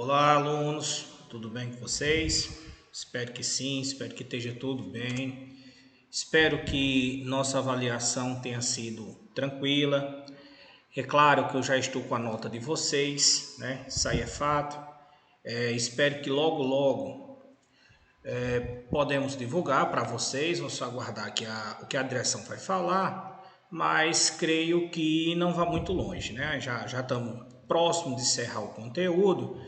Olá, alunos, tudo bem com vocês? Espero que sim, espero que esteja tudo bem. Espero que nossa avaliação tenha sido tranquila. É claro que eu já estou com a nota de vocês, né? Isso aí é fato. Espero que logo podemos divulgar para vocês. Vou só aguardar o que a direção vai falar, mas creio que não vai muito longe, né? Já estamos próximos de encerrar o conteúdo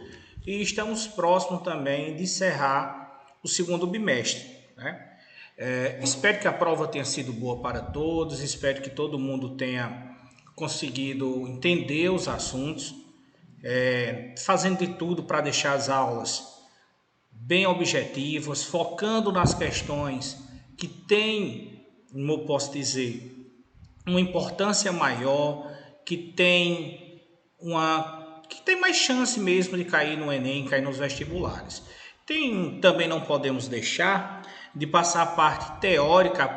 e estamos próximos também de encerrar o segundo bimestre, né? Espero que a prova tenha sido boa para todos, espero que todo mundo tenha conseguido entender os assuntos, fazendo de tudo para deixar as aulas bem objetivas, focando nas questões que têm, como eu posso dizer, uma importância maior, que tem mais chance mesmo de cair no Enem, cair nos vestibulares. Também não podemos deixar de passar a parte teórica,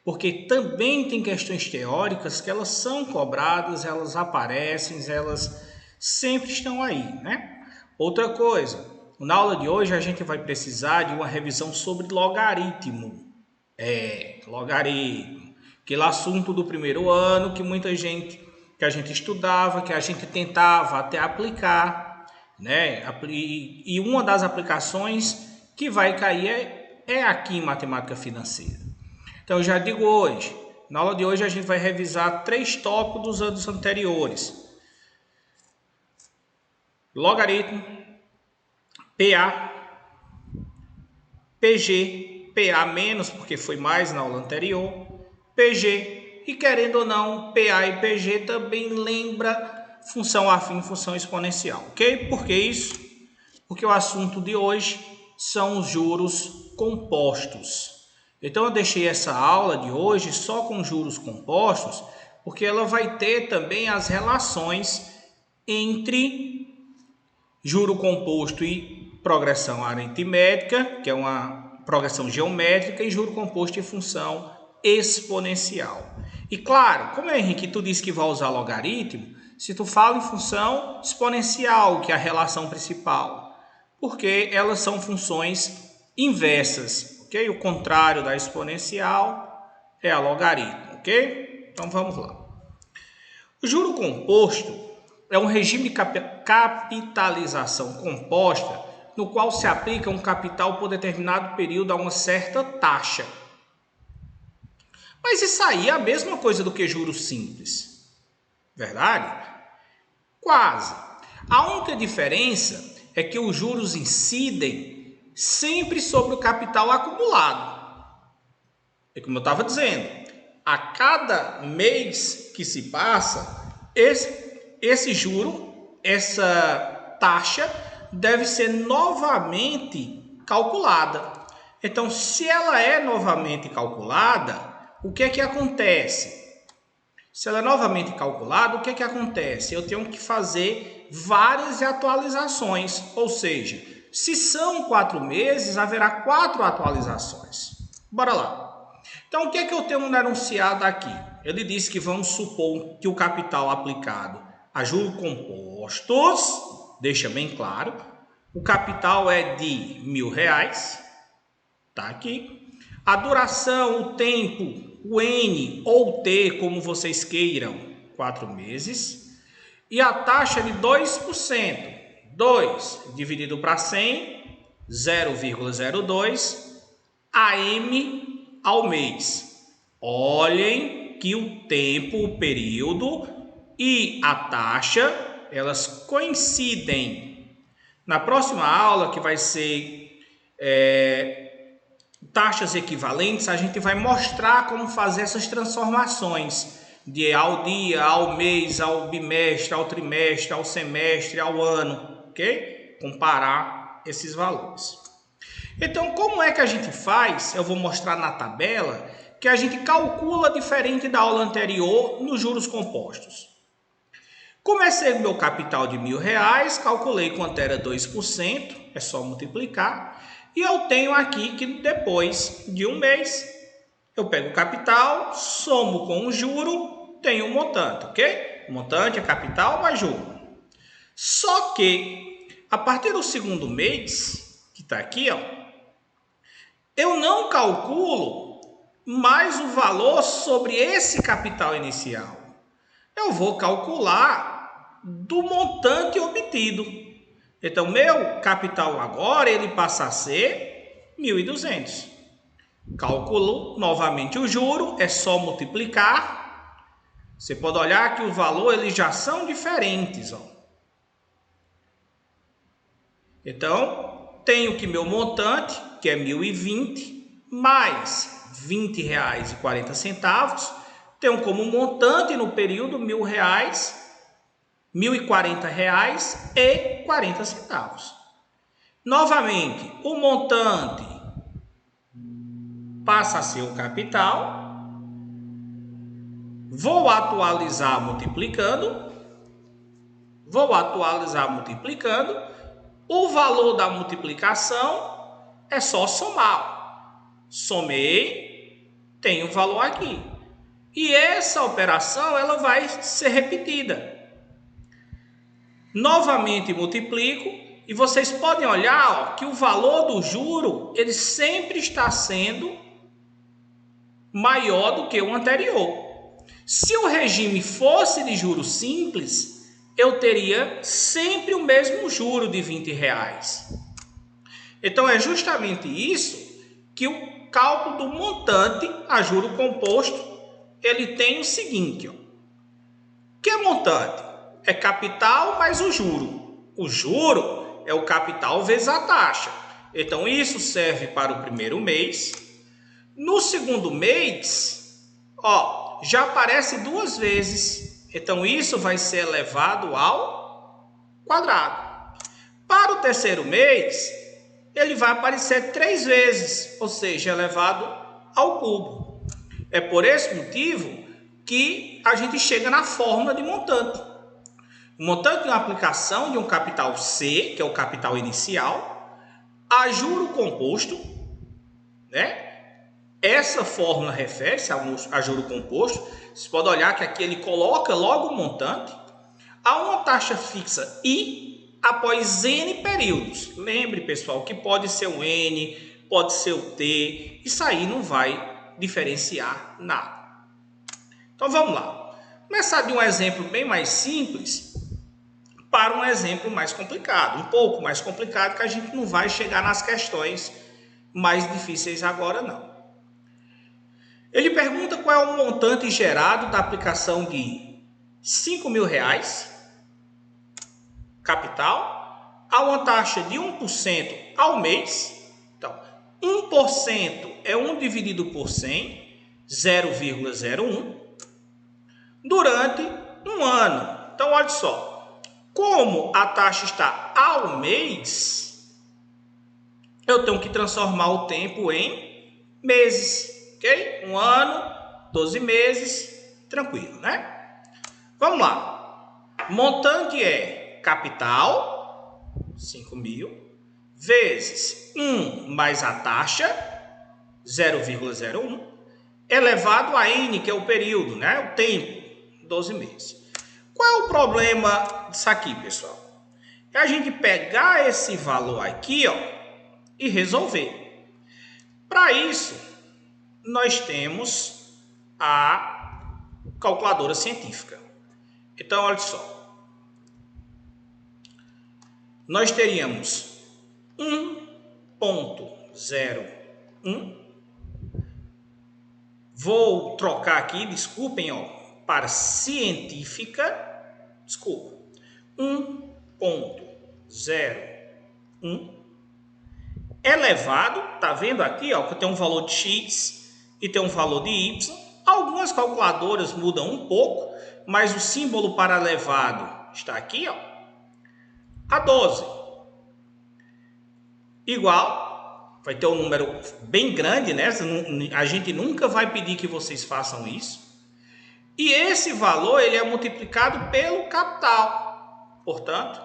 porque também tem questões teóricas que elas são cobradas, elas aparecem, elas sempre estão aí, né? Outra coisa, na aula de hoje a gente vai precisar de uma revisão sobre logaritmo. Logaritmo, aquele assunto do primeiro ano que a gente estudava, que a gente tentava até aplicar, né? E uma das aplicações que vai cair é aqui em matemática financeira. Então eu já digo hoje, na aula de hoje a gente vai revisar 3 tópicos dos anos anteriores: logaritmo, PA, PG, PA menos porque foi mais na aula anterior, PG, e querendo ou não, PA e PG também lembra função afim, função exponencial, ok? Por que isso? Porque o assunto de hoje são os juros compostos. Então eu deixei essa aula de hoje só com juros compostos, porque ela vai ter também as relações entre juro composto e progressão aritmética, que é uma progressão geométrica, e juro composto e função exponencial. E claro, como é, Henrique, tu disse que vai usar logaritmo, se tu fala em função exponencial, que é a relação principal, porque elas são funções inversas, ok? O contrário da exponencial é a logaritmo, ok? Então vamos lá. O juro composto é um regime de capitalização composta no qual se aplica um capital por determinado período a uma certa taxa. Mas isso aí é a mesma coisa do que juros simples, verdade? Quase. A única diferença é que os juros incidem sempre sobre o capital acumulado. É como eu estava dizendo, a cada mês que se passa, esse juro, essa taxa, deve ser novamente calculada. Então, se ela é novamente calculada, o que é que acontece? Se ela é novamente calculada, o que é que acontece? Eu tenho que fazer várias atualizações, ou seja, se são 4 meses, haverá 4 atualizações. Bora lá. Então, o que é que eu tenho no enunciado aqui? Ele disse que vamos supor que o capital aplicado a juros compostos, deixa bem claro, o capital é de R$1.000, tá aqui. A duração, o tempo, o N ou T, como vocês queiram, 4 meses. E a taxa de 2%. 2 dividido para 100, 0,02 AM ao mês. Olhem que o tempo, o período e a taxa, elas coincidem. Na próxima aula, que vai ser taxas equivalentes, a gente vai mostrar como fazer essas transformações de ao dia, ao mês, ao bimestre, ao trimestre, ao semestre, ao ano, ok? Comparar esses valores. Então, como é que a gente faz? Eu vou mostrar na tabela que a gente calcula diferente da aula anterior nos juros compostos. Comecei com meu capital de R$1.000, calculei quanto era 2%, é só multiplicar. E eu tenho aqui que depois de um mês, eu pego o capital, somo com o juro, tenho um montante, ok? O montante é capital mais juro. Só que A partir do segundo mês, que está aqui, ó, eu não calculo mais o valor sobre esse capital inicial. Eu vou calcular do montante obtido. Então, meu capital agora, ele passa a ser 1.200. Calculo novamente o juro, é só multiplicar. Você pode olhar que o valor, eles já são diferentes, ó. Então, tenho que meu montante, que é 1.020, mais R$ 20,40, tenho como montante no período R$ 1.040,40. Novamente, o montante passa a ser o capital. Vou atualizar multiplicando. O valor da multiplicação é só somar. Somei, tem o valor aqui. E essa operação ela vai ser repetida. Novamente multiplico e vocês podem olhar, ó, que o valor do juro ele sempre está sendo maior do que o anterior. Se o regime fosse de juros simples, eu teria sempre o mesmo juro de R$ 20. Então é justamente isso que o cálculo do montante a juro composto ele tem o seguinte, ó. Que é montante? É capital mais o juro. O juro é o capital vezes a taxa. Então isso serve para o primeiro mês. No segundo mês, ó, já aparece 2 vezes. Então isso vai ser elevado ao quadrado. Para o terceiro mês, ele vai aparecer 3 vezes, ou seja, elevado ao cubo. É por esse motivo que a gente chega na fórmula de montante. O montante de uma aplicação de um capital C, que é o capital inicial, a juro composto, né? Essa fórmula refere-se a juro composto. Você pode olhar que aqui ele coloca logo o montante a uma taxa fixa I após N períodos. Lembre, pessoal, que pode ser o N, pode ser o T. Isso aí não vai diferenciar nada. Então vamos lá. Começar de um exemplo bem mais simples para um exemplo mais complicado. Um pouco mais complicado, que a gente não vai chegar nas questões mais difíceis agora, não. Ele pergunta qual é o montante gerado da aplicação de R$ 5.000, capital, a uma taxa de 1% ao mês. Então, 1% é 1 dividido por 100, 0,01, durante um ano. Então, olha só, como a taxa está ao mês, eu tenho que transformar o tempo em meses. Ok? 1 ano, 12 meses, tranquilo, né? Vamos lá. Montante é capital, 5.000, vezes 1 mais a taxa, 0,01, elevado a N, que é o período, né? O tempo, 12 meses. Qual é o problema disso aqui, pessoal? É a gente pegar esse valor aqui, ó, e resolver. Para isso, nós temos a calculadora científica. Então, olha só. Nós teríamos 1,01. Vou trocar aqui, desculpem, ó, para científica. Desculpa. 1,01 elevado, tá vendo aqui, ó, que tem um valor de x e tem um valor de y. Algumas calculadoras mudam um pouco, mas o símbolo para elevado está aqui, ó, a 12. Igual, vai ter um número bem grande, né? A gente nunca vai pedir que vocês façam isso. E esse valor ele é multiplicado pelo capital. Portanto,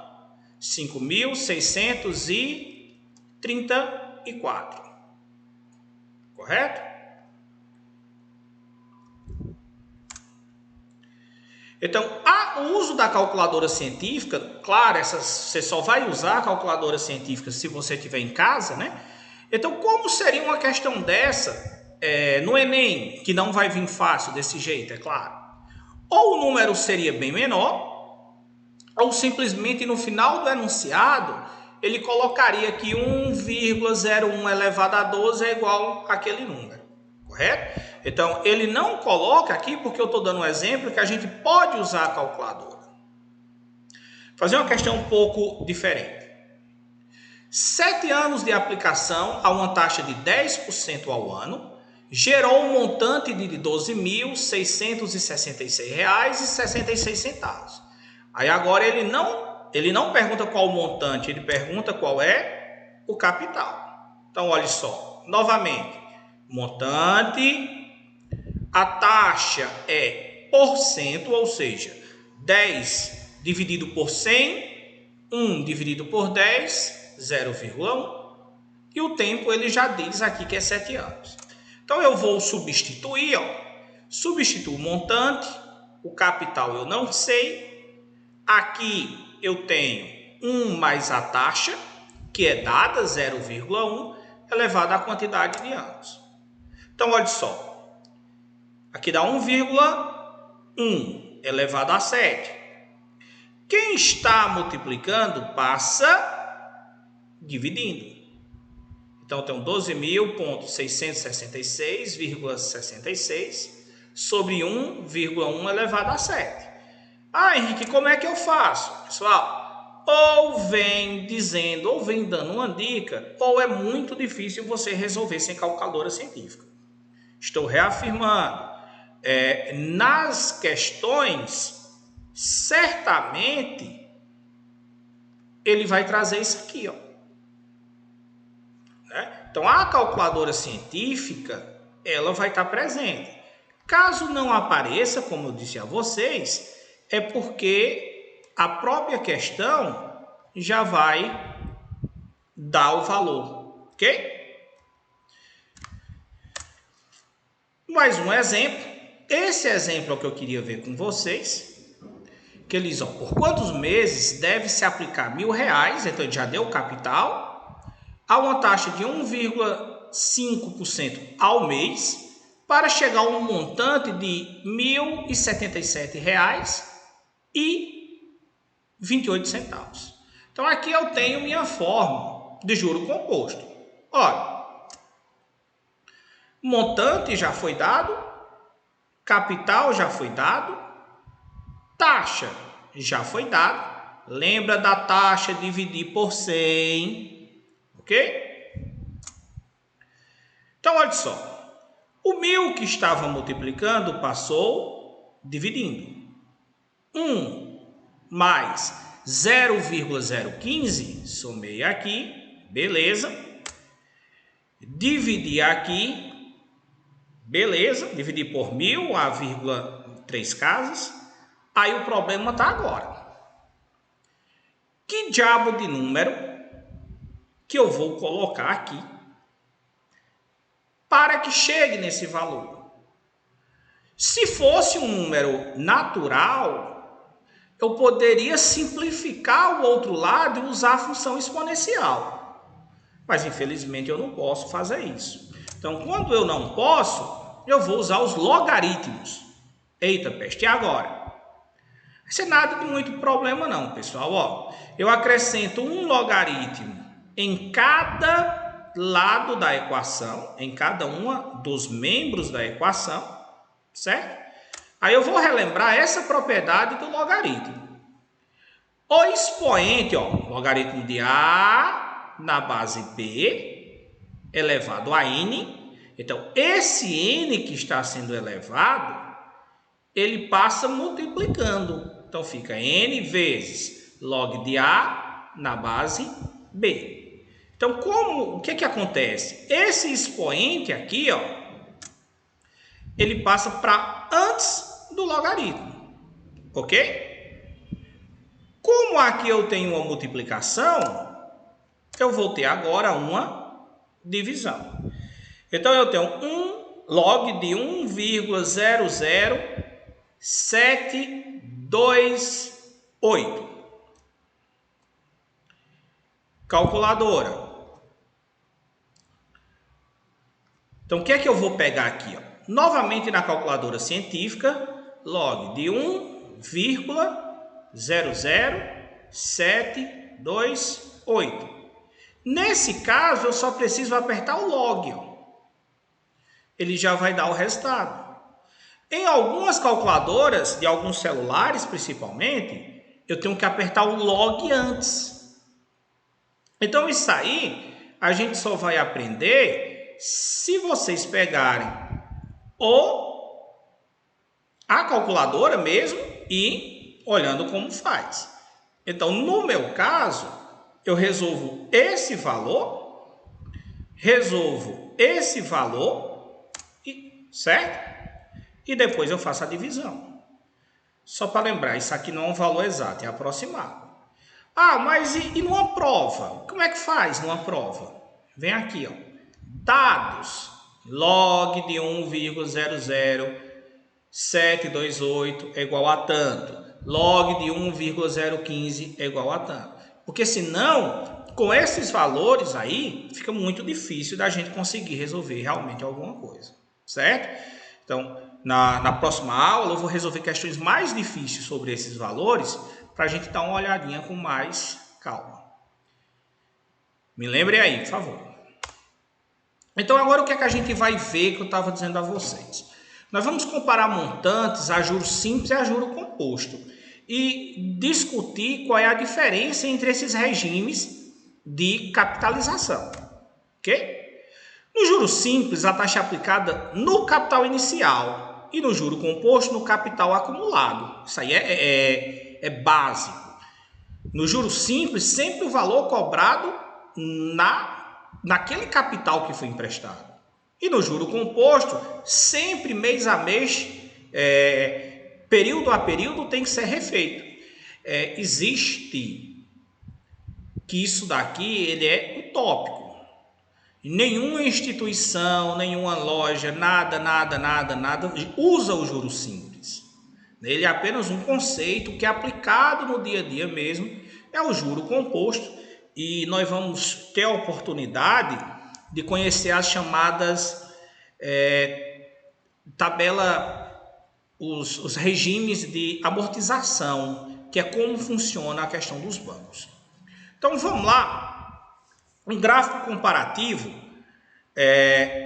5.634. Correto? Então, o uso da calculadora científica, claro, você só vai usar a calculadora científica se você estiver em casa, né? Então, como seria uma questão dessa no Enem, que não vai vir fácil desse jeito, é claro? Ou o número seria bem menor, ou simplesmente no final do enunciado, ele colocaria que 1,01 elevado a 12 é igual àquele número, correto? Então, ele não coloca aqui porque eu estou dando um exemplo que a gente pode usar a calculadora. Fazer uma questão um pouco diferente. 7 anos de aplicação a uma taxa de 10% ao ano gerou um montante de R$ 12.666,66. Aí agora ele não pergunta qual o montante, ele pergunta qual é o capital. Então, olha só, novamente, montante, a taxa é porcento, ou seja, 10 dividido por 100, 1 dividido por 10, 0,1. E o tempo ele já diz aqui que é 7 anos. Então, eu vou substituir, substituo o montante, o capital eu não sei. Aqui eu tenho 1 mais a taxa, que é dada, 0,1, elevado à quantidade de anos. Então, olha só. Aqui dá 1,1 elevado a 7. Quem está multiplicando passa dividindo. Então, tem 12.666,66 sobre 1,1 elevado a 7. Henrique, como é que eu faço? Pessoal, ou vem dizendo, ou vem dando uma dica, ou é muito difícil você resolver sem calculadora científica. Estou reafirmando. Nas questões, certamente, ele vai trazer isso aqui, Então, a calculadora científica, ela vai estar presente. Caso não apareça, como eu disse a vocês, é porque a própria questão já vai dar o valor, ok? Mais um exemplo. Esse exemplo é o que eu queria ver com vocês. Que eles, por quantos meses deve se aplicar R$1.000, então ele já deu o capital, a uma taxa de 1,5% ao mês, para chegar a um montante de R$ 1.077,28. Então, aqui eu tenho minha fórmula de juro composto. Olha, montante já foi dado, capital já foi dado, taxa já foi dado. Lembra da taxa dividir por 100. Ok? Então, olha só. O 1.000 que estava multiplicando passou dividindo. 1 mais 0,015, somei aqui, beleza. Dividir aqui, beleza. Dividir por 1.000, a vírgula 3 casas. Aí o problema está agora. Que diabo de número que eu vou colocar aqui para que chegue nesse valor? Se fosse um número natural, eu poderia simplificar o outro lado e usar a função exponencial. Mas, infelizmente, eu não posso fazer isso. Então, quando eu não posso, eu vou usar os logaritmos. Eita, peste, e agora? Isso é nada de muito problema não, pessoal. Eu acrescento um logaritmo em cada lado da equação, em cada uma dos membros da equação, certo? Aí eu vou relembrar essa propriedade do logaritmo. O expoente, logaritmo de A na base B elevado a N. Então, esse N que está sendo elevado, ele passa multiplicando. Então, fica N vezes log de A na base B. Então, o que acontece? Esse expoente aqui, ele passa para antes do logaritmo, ok? Como aqui eu tenho uma multiplicação, eu vou ter agora uma divisão. Então, eu tenho log de 1,00 728. Calculadora. Então, o que é que eu vou pegar aqui? Ó? Novamente na calculadora científica, log de 1,00728. Nesse caso, eu só preciso apertar o log. Ó. Ele já vai dar o resultado. Em algumas calculadoras, de alguns celulares principalmente, eu tenho que apertar o log antes. Então, isso aí, a gente só vai aprender se vocês pegarem a calculadora mesmo e olhando como faz. Então, no meu caso, eu resolvo esse valor, certo? E depois eu faço a divisão. Só para lembrar, isso aqui não é um valor exato, é aproximado. Ah, mas e numa prova? Como é que faz numa prova? Vem aqui, ó. Dados. Log de 1,00728 é igual a tanto. Log de 1,015 é igual a tanto. Porque senão, com esses valores aí, fica muito difícil da gente conseguir resolver realmente alguma coisa. Certo? Então, na próxima aula, eu vou resolver questões mais difíceis sobre esses valores para a gente dar uma olhadinha com mais calma. Me lembre aí, por favor. Então, agora o que é que a gente vai ver que eu estava dizendo a vocês? Nós vamos comparar montantes a juros simples e a juro composto e discutir qual é a diferença entre esses regimes de capitalização. Ok? No juro simples, a taxa é aplicada no capital inicial e no juro composto no capital acumulado. Isso aí é básico. No juro simples, sempre o valor cobrado naquele capital que foi emprestado. E no juro composto, sempre mês a mês, período a período tem que ser refeito. Existe que isso daqui ele é utópico. Nenhuma instituição, nenhuma loja, nada usa o juro simples. Ele é apenas um conceito que é aplicado no dia a dia mesmo, é o juro composto. E nós vamos ter a oportunidade de conhecer as chamadas os regimes de amortização, que é como funciona a questão dos bancos. Então vamos lá, um gráfico comparativo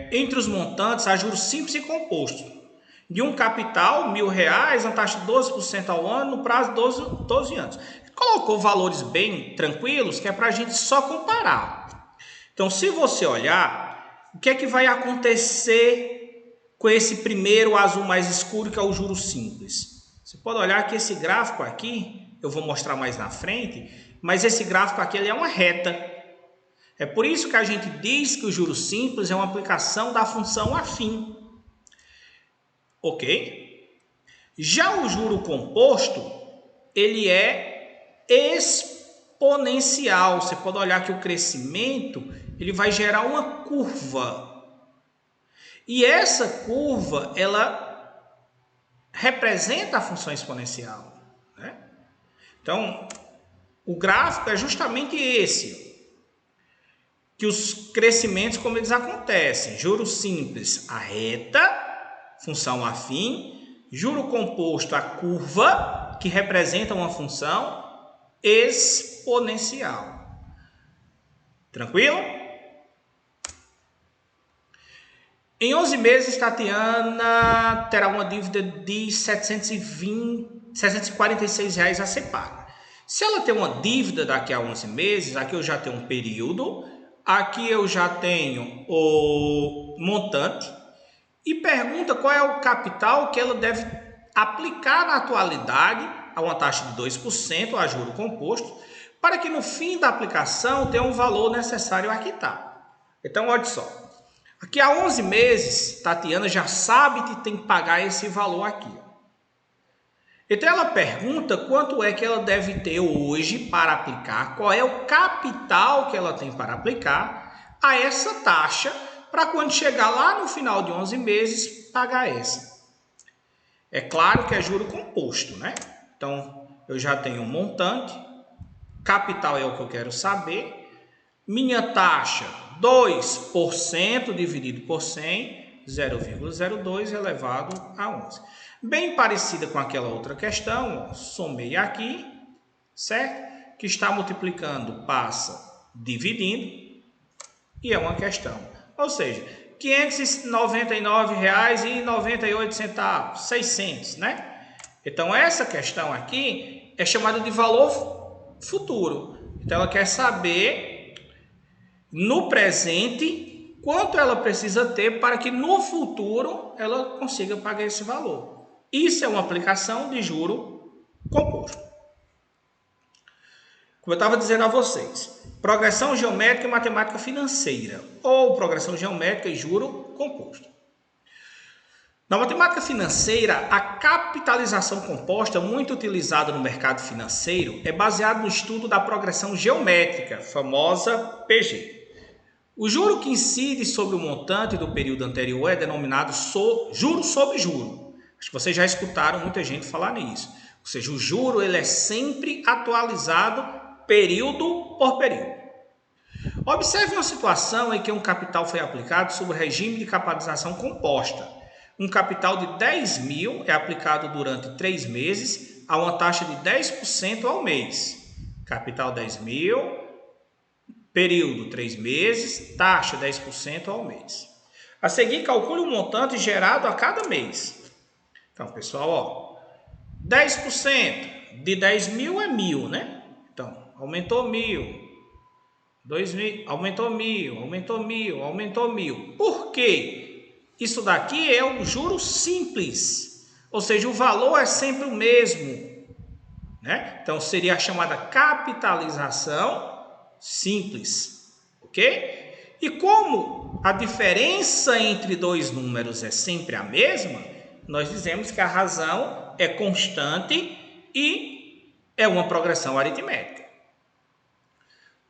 entre os montantes a juros simples e composto. De um capital, R$1.000, uma taxa de 12% ao ano, no prazo de 12 anos. Colocou valores bem tranquilos, que é para a gente só comparar. Então, se você olhar, o que é que vai acontecer com esse primeiro azul mais escuro, que é o juro simples? Você pode olhar que esse gráfico aqui, eu vou mostrar mais na frente, mas esse gráfico aqui ele é uma reta. É por isso que a gente diz que o juro simples é uma aplicação da função afim. Ok? Já o juro composto, ele é exponencial. Você pode olhar que o crescimento ele vai gerar uma curva. E essa curva, ela representa a função exponencial. Né? Então, o gráfico é justamente esse. Que os crescimentos, como eles acontecem. Juro simples, a reta, função afim. Juro composto, a curva, que representa uma função exponencial. Tranquilo? Em 11 meses, Tatiana terá uma dívida de R$ 746 a ser paga. Se ela tem uma dívida daqui a 11 meses, aqui eu já tenho um período, aqui eu já tenho o montante e pergunta qual é o capital que ela deve aplicar na atualidade a uma taxa de 2% a juro composto, para que no fim da aplicação tenha um valor necessário a quitar. Então, olha só. Aqui há 11 meses, Tatiana já sabe que tem que pagar esse valor aqui. Então, ela pergunta quanto é que ela deve ter hoje para aplicar, qual é o capital que ela tem para aplicar a essa taxa, para quando chegar lá no final de 11 meses, pagar essa. É claro que é juro composto, né? Então, eu já tenho um montante, capital é o que eu quero saber, minha taxa 2% dividido por 100, 0,02 elevado a 11. Bem parecida com aquela outra questão, ó, somei aqui, certo? Que está multiplicando passa dividindo e é uma questão. Ou seja, R$ 599,98, 600, né? Então, essa questão aqui é chamada de valor futuro. Então, ela quer saber, no presente, quanto ela precisa ter para que no futuro ela consiga pagar esse valor. Isso é uma aplicação de juro composto. Como eu estava dizendo a vocês, progressão geométrica e matemática financeira, ou progressão geométrica e juro composto. Na matemática financeira, a capitalização composta, muito utilizada no mercado financeiro, é baseada no estudo da progressão geométrica, famosa PG. O juro que incide sobre o montante do período anterior é denominado juro sobre juro. Acho que vocês já escutaram muita gente falar nisso. Ou seja, o juro ele é sempre atualizado período por período. Observe uma situação em que um capital foi aplicado sob o regime de capitalização composta. Um capital de 10 mil é aplicado durante 3 meses a uma taxa de 10% ao mês. Capital 10 mil, período 3 meses, taxa 10% ao mês. A seguir, calcule o montante gerado a cada mês. Então, pessoal, ó, 10% de 10 mil é 1.000, né? Então, aumentou 1.000, 2.000, aumentou 1.000, aumentou 1.000, aumentou 1.000. Por quê? Isso daqui é um juro simples, ou seja, o valor é sempre o mesmo, né? Então, seria a chamada capitalização simples, ok? E como a diferença entre dois números é sempre a mesma, nós dizemos que a razão é constante e é uma progressão aritmética.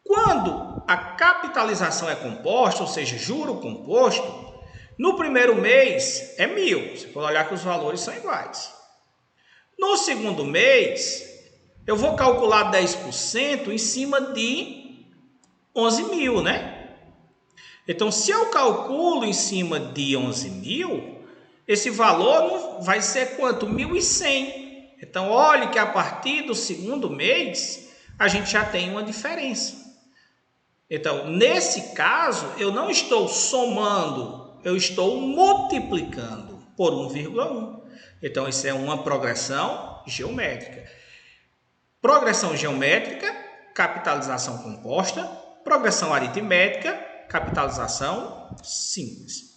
Quando a capitalização é composta, ou seja, juro composto, no primeiro mês é 1.000, você pode olhar que os valores são iguais. No segundo mês, eu vou calcular 10% em cima de 11.000, né? Então, se eu calculo em cima de 11.000, esse valor vai ser quanto? 1.100. Então, olhe que a partir do segundo mês, a gente já tem uma diferença. Então, nesse caso, eu não estou somando, eu estou multiplicando por 1,1. Então, isso é uma progressão geométrica. Progressão geométrica, capitalização composta. Progressão aritmética, capitalização simples.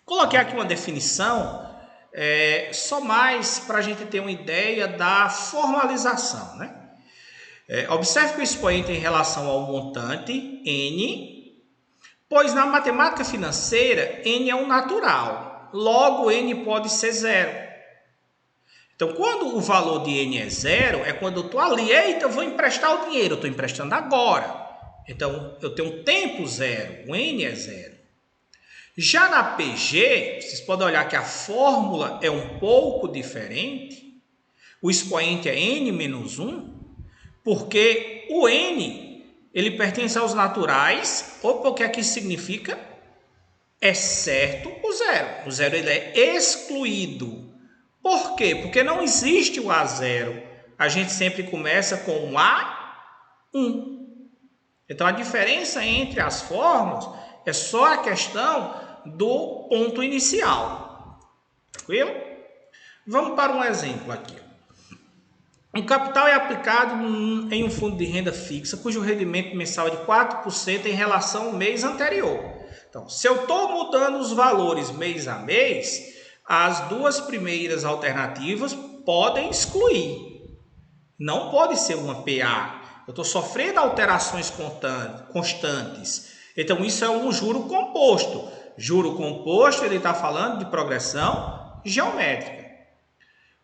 Coloquei aqui uma definição, só mais para a gente ter uma ideia da formalização, né? Observe que o expoente é em relação ao montante, N, pois na matemática financeira, N é um natural, logo N pode ser zero. Então, quando o valor de N é zero, é quando eu estou ali, eita, eu vou emprestar o dinheiro, eu estou emprestando agora. Então, eu tenho um tempo zero, o N é zero. Já na PG, vocês podem olhar que a fórmula é um pouco diferente, o expoente é N menos 1, porque o N, ele pertence aos naturais, ou porque aqui significa, exceto o zero. O zero ele é excluído. Por quê? Porque não existe o A0. A gente sempre começa com o A1. Então, a diferença entre as fórmulas é só a questão do ponto inicial. Tranquilo? Vamos para um exemplo aqui. Um capital é aplicado em um fundo de renda fixa, cujo rendimento mensal é de 4% em relação ao mês anterior. Então, se eu estou mudando os valores mês a mês, as duas primeiras alternativas podem excluir. Não pode ser uma PA. Eu estou sofrendo alterações constantes. Então, isso é um juro composto. Juro composto, ele está falando de progressão geométrica.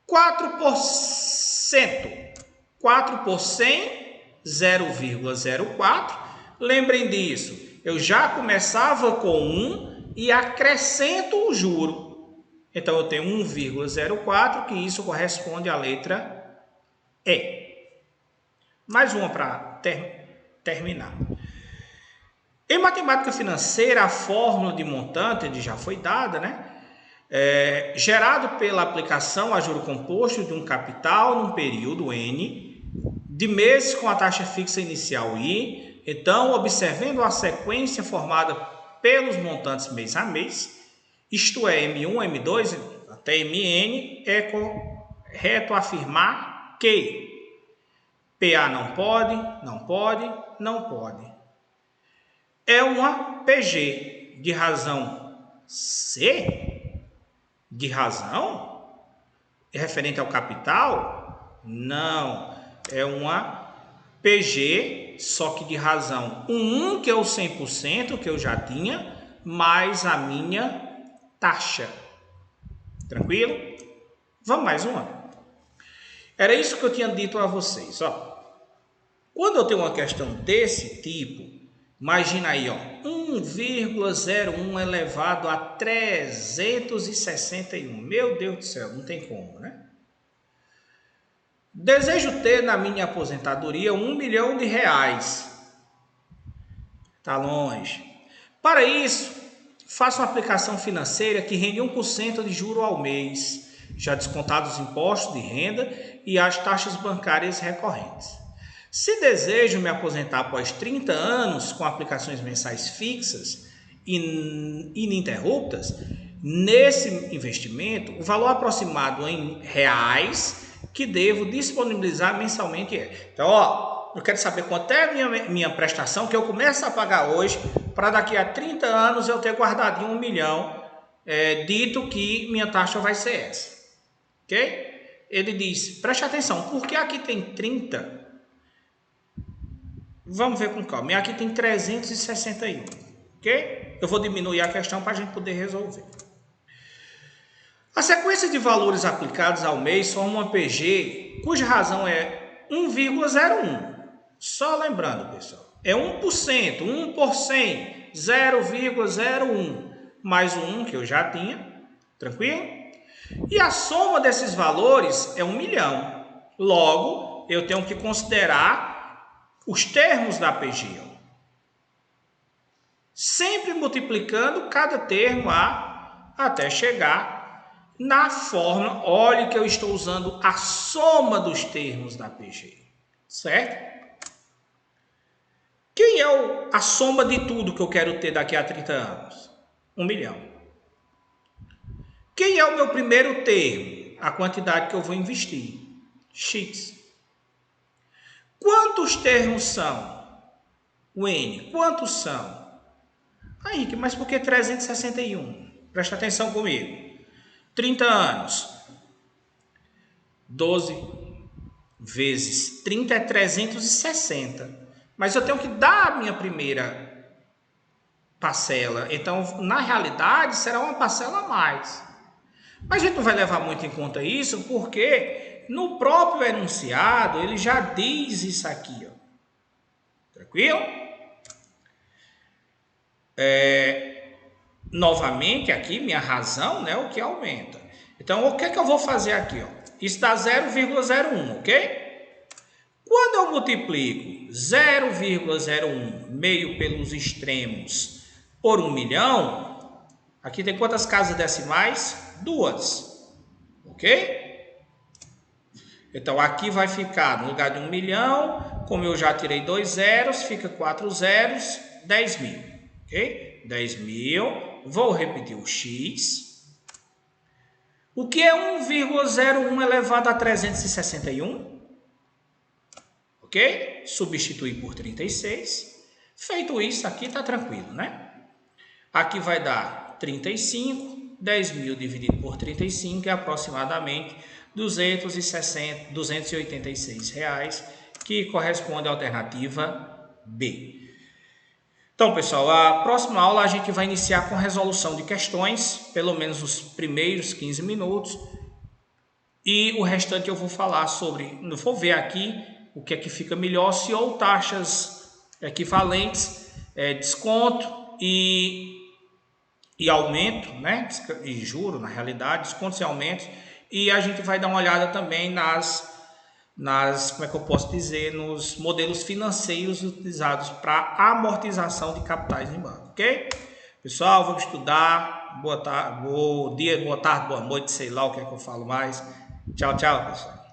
4%. 4 por 100, 0,04. Lembrem disso. Eu já começava com 1 e acrescento o juro. Então, eu tenho 1,04, que isso corresponde à letra E. Mais uma para terminar. Em matemática financeira, a fórmula de montante já foi dada, né? Gerado pela aplicação a juro composto de um capital num período N, de meses com a taxa fixa inicial I. Então, observando a sequência formada pelos montantes mês a mês, isto é, M1, M2 até Mn, é correto afirmar que PA não pode, não pode, não pode. É uma PG de razão C? De razão? É referente ao capital? Não. É uma PG, só que de razão 1, que é o 100%, que eu já tinha, mais a minha taxa. Tranquilo? Vamos mais uma. Era isso que eu tinha dito a vocês. Ó. Quando eu tenho uma questão desse tipo, imagina aí, ó, 1,01 elevado a 361. Meu Deus do céu, não tem como, né? Desejo ter na minha aposentadoria R$1 milhão. Tá longe. Para isso, faço uma aplicação financeira que rende 1% de juro ao mês, já descontados os impostos de renda e as taxas bancárias recorrentes. Se desejo me aposentar após 30 anos com aplicações mensais fixas e ininterruptas, nesse investimento, o valor aproximado em reais que devo disponibilizar mensalmente é. Então, ó, eu quero saber quanto é a minha prestação que eu começo a pagar hoje para daqui a 30 anos eu ter guardadinho 1 milhão, dito que minha taxa vai ser essa. Ok? Ele diz, preste atenção, porque aqui tem 30... Vamos ver com calma. E aqui tem 361. Ok? Eu vou diminuir a questão para a gente poder resolver. A sequência de valores aplicados ao mês forma uma PG cuja razão é 1,01. Só lembrando, pessoal. É 1%, 1 por 100, 0,01. Mais o 1 que eu já tinha. Tranquilo? E a soma desses valores é 1 milhão. Logo, eu tenho que considerar os termos da PG, sempre multiplicando cada termo até chegar na fórmula. Olhe que eu estou usando a soma dos termos da PG, certo? Quem é a soma de tudo que eu quero ter daqui a 30 anos? 1 milhão. Quem é o meu primeiro termo? A quantidade que eu vou investir. X. Quantos termos são? O N. Quantos são? Henrique, mas por que 361? Presta atenção comigo. 30 anos. 12 vezes 30 é 360. Mas eu tenho que dar a minha primeira parcela. Então, na realidade, será uma parcela a mais. Mas a gente não vai levar muito em conta isso, porque no próprio enunciado, ele já diz isso aqui, ó. Tranquilo? Novamente, aqui, minha razão, né, o que aumenta. Então, o que é que eu vou fazer aqui, ó? Isso dá 0,01, ok? Quando eu multiplico 0,01 meio pelos extremos por 1 milhão, aqui tem quantas casas decimais? 2, ok? Então, aqui vai ficar, no lugar de 1 milhão, como eu já tirei 2 zeros, fica 4 zeros, 10 mil. Ok? 10 mil. Vou repetir o X. O que é 1,01 elevado a 361? Ok? Substituir por 36. Feito isso, aqui está tranquilo, né? Aqui vai dar 35. 10 mil dividido por 35 é aproximadamente R$286, que corresponde à alternativa B. Então, pessoal, a próxima aula a gente vai iniciar com resolução de questões, pelo menos os primeiros 15 minutos, e o restante eu vou falar sobre, eu vou ver aqui o que é que fica melhor, se ou taxas equivalentes, desconto e e aumento, né? E juro, na realidade, descontos e aumentos. E a gente vai dar uma olhada também como é que eu posso dizer, nos modelos financeiros utilizados para amortização de capitais em banco, ok? Pessoal, vamos estudar. Boa tarde, bom dia, boa tarde, boa noite, sei lá o que é que eu falo mais. Tchau, tchau, pessoal.